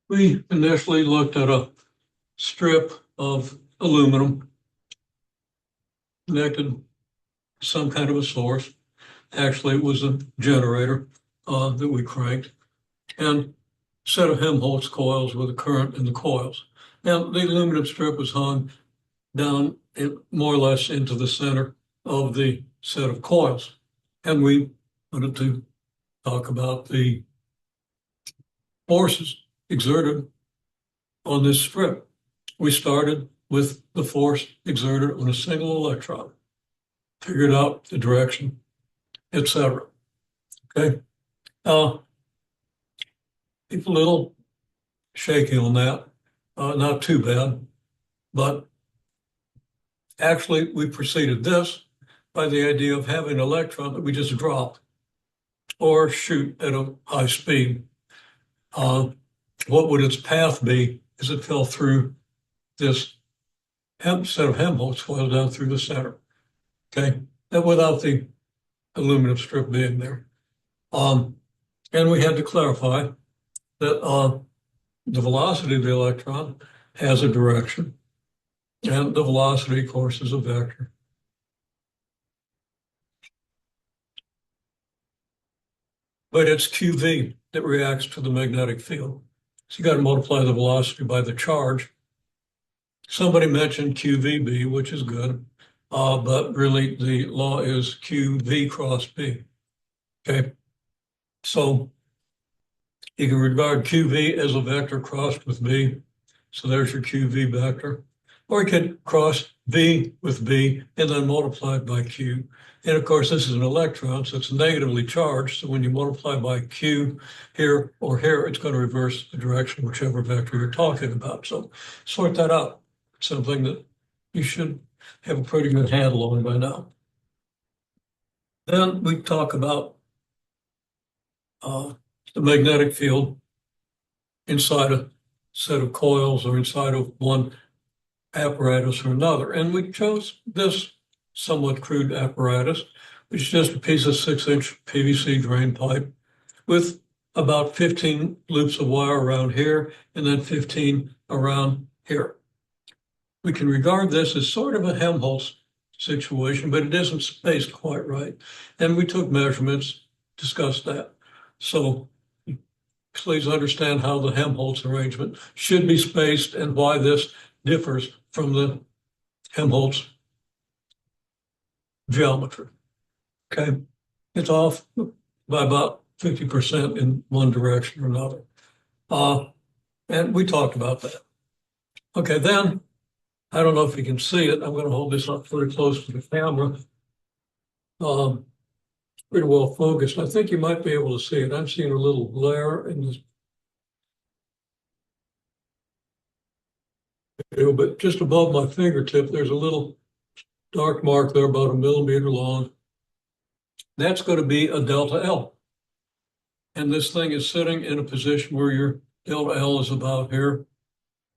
We initially looked at a strip of aluminum connected to some kind of a source. Actually, it was a generator that we cranked, and a set of Helmholtz coils with a current in the coils. Now, the aluminum strip was hung down more or less into the center of the set of coils. And we wanted to talk about the forces exerted on this strip. We started with the force exerted on a single electron, figured out the direction, etc. Okay. People a little shaky on that. Not too bad, but actually we preceded this by the idea of having an electron that we just drop or shoot at a high speed. What would its path be as it fell through this set of Helmholtz coils down through the center? Okay, and without the aluminum strip being there. And we had to clarify that the velocity of the electron has a direction, and the velocity, of course, is a vector. But it's QV that reacts to the magnetic field. So you got to multiply the velocity by the charge. Somebody mentioned QVB, which is good, but really the law is QV cross B. Okay, so you can regard QV as a vector crossed with B. So there's your QV vector. Or you could cross V with B and then multiply it by Q. And of course, this is an electron, so it's negatively charged. So when you multiply by Q here or here, it's going to reverse the direction, whichever vector you're talking about. So sort that out. Something that you should have a pretty good handle on by now. Then we talk about the magnetic field inside a set of coils or inside of one apparatus or another. And we chose this somewhat crude apparatus, which is just a piece of 6-inch PVC drain pipe with about 15 loops of wire around here and then 15 around here. We can regard this as sort of a Helmholtz situation, but it isn't spaced quite right. And we took measurements, discussed that. So please understand how the Helmholtz arrangement should be spaced and why this differs from the Helmholtz geometry. Okay, it's off by about 50% in one direction or another. And we talked about that. Okay, then, I don't know if you can see it. I'm going to hold this up very close to the camera. Pretty well focused. I think you might be able to see it. I'm seeing a little glare in this. But just above my fingertip, there's a little dark mark there about 1 millimeter long. That's going to be a delta L. And this thing is sitting in a position where your delta L is about here.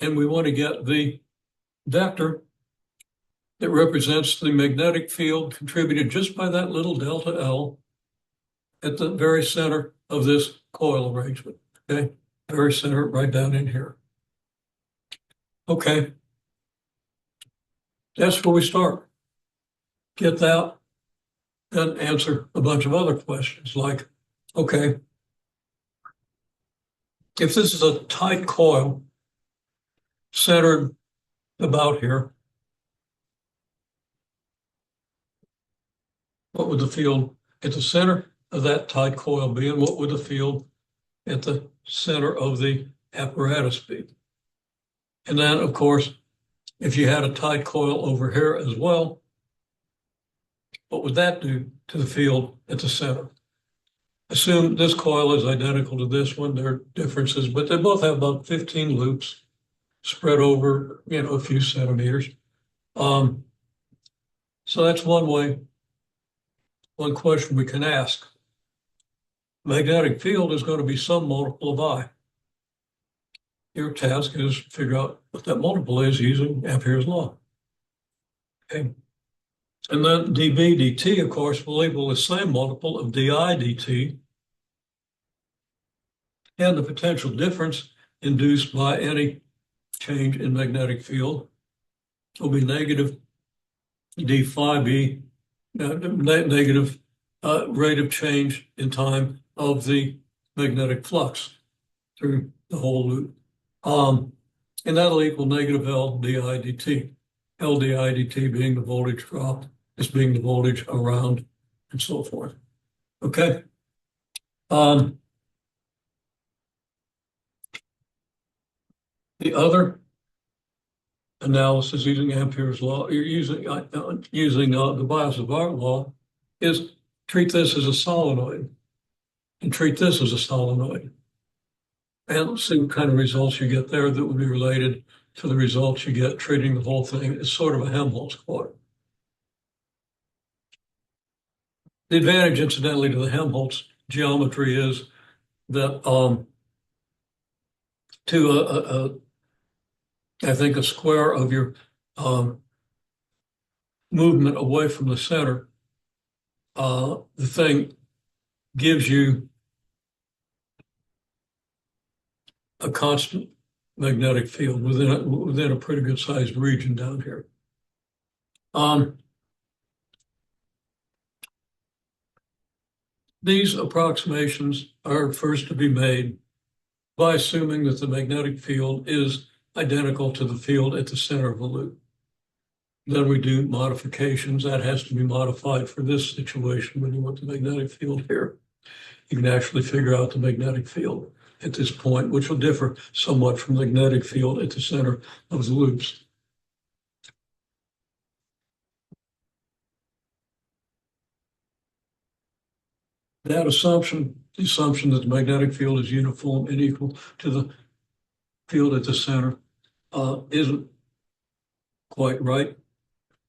And we want to get the vector that represents the magnetic field contributed just by that little delta L at the very center of this coil arrangement. Okay, very center, right down in here. Okay, that's where we start. Get that, then answer a bunch of other questions like, okay, if this is a tight coil centered about here, what would the field at the center of that tight coil be, and what would the field at the center of the apparatus be? And then, of course, if you had a tight coil over here as well, what would that do to the field at the center? Assume this coil is identical to this one. There are differences, but they both have about 15 loops spread over, a few centimeters. So that's one way, one question we can ask. Magnetic field is going to be some multiple of I. Your task is to figure out what that multiple is using Ampere's law. Okay. And then dB dt, of course, will equal the same multiple of di dt. And the potential difference induced by any change in magnetic field will be negative d phi b, negative rate of change in time of the magnetic flux through the whole loop. And that'll equal negative L di dt. L di dt being the voltage drop, this being the voltage around, and so forth. Okay. The other analysis using Ampere's law, using the Biot-Savart law, is treat this as a solenoid and treat this as a solenoid. And see what kind of results you get there that would be related to the results you get treating the whole thing as sort of a Helmholtz coil. The advantage, incidentally, to the Helmholtz geometry is that I think a square of your movement away from the center, the thing gives you a constant magnetic field within a pretty good sized region down here. These approximations are first to be made by assuming that the magnetic field is identical to the field at the center of the loop. Then we do modifications. That has to be modified for this situation when you want the magnetic field here. You can actually figure out the magnetic field at this point, which will differ somewhat from the magnetic field at the center of the loops. That assumption, the assumption that the magnetic field is uniform and equal to the field at the center, isn't quite right,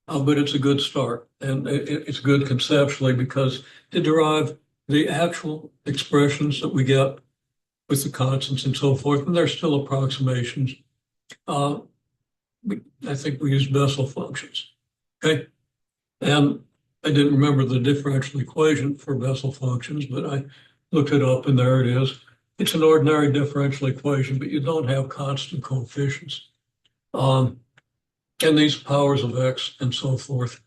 but it's a good start. And it's good conceptually because to derive the actual expressions that we get with the constants and so forth, and they're still approximations, I think we use Bessel functions, okay? And I didn't remember the differential equation for Bessel functions, but I looked it up and there it is. It's an ordinary differential equation, but you don't have constant coefficients. And these powers of x and so forth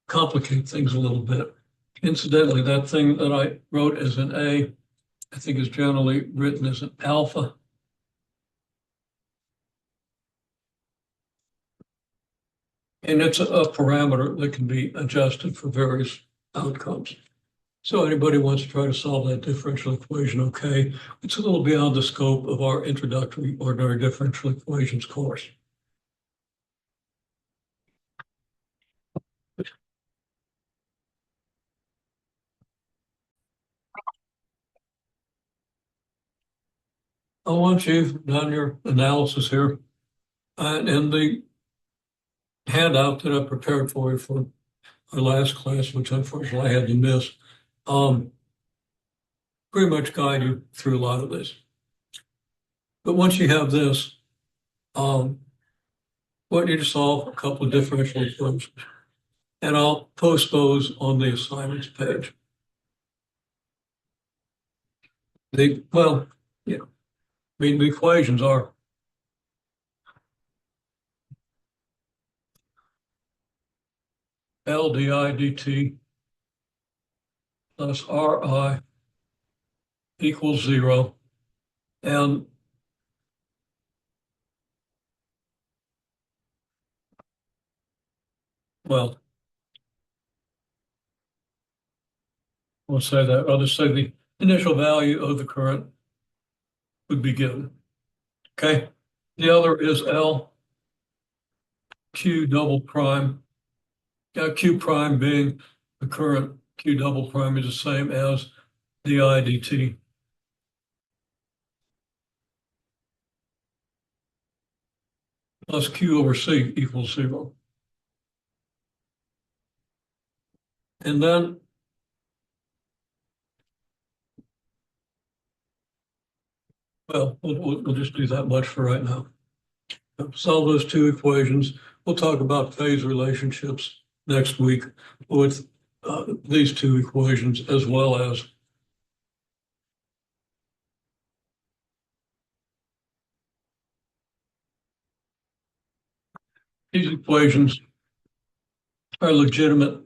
complicate things a little bit. Incidentally, that thing that I wrote as an A, I think is generally written as an alpha. And it's a parameter that can be adjusted for various outcomes. So anybody wants to try to solve that differential equation, okay. It's a little beyond the scope of our introductory ordinary differential equations course. Once you've done your analysis here, and in the handout that I prepared for you for our last class, which unfortunately I had to miss, pretty much guide you through a lot of this. But once you have this, I want you to solve a couple of differential equations. And I'll post those on the assignments page. The equations are L di dt plus Ri equals 0. And well, we'll say that. I'll just say the initial value of the current would be given. Okay. The other is L Q double prime. Q prime being the current, Q double prime is the same as di dt. Plus Q over C equals 0. And then we'll just do that much for right now. Solve those two equations. We'll talk about phase relationships next week with these two equations, as well as These equations are legitimate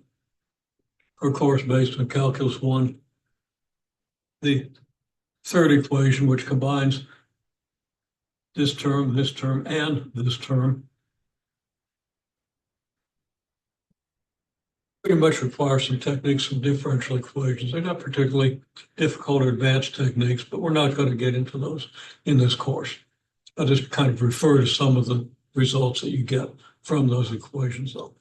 for a course based on Calculus 1. The third equation, which combines this term, and this term, pretty much requires some techniques from differential equations. They're not particularly difficult or advanced techniques, but we're not going to get into those in this course. I'll just kind of refer to some of the results that you get from those equations, though.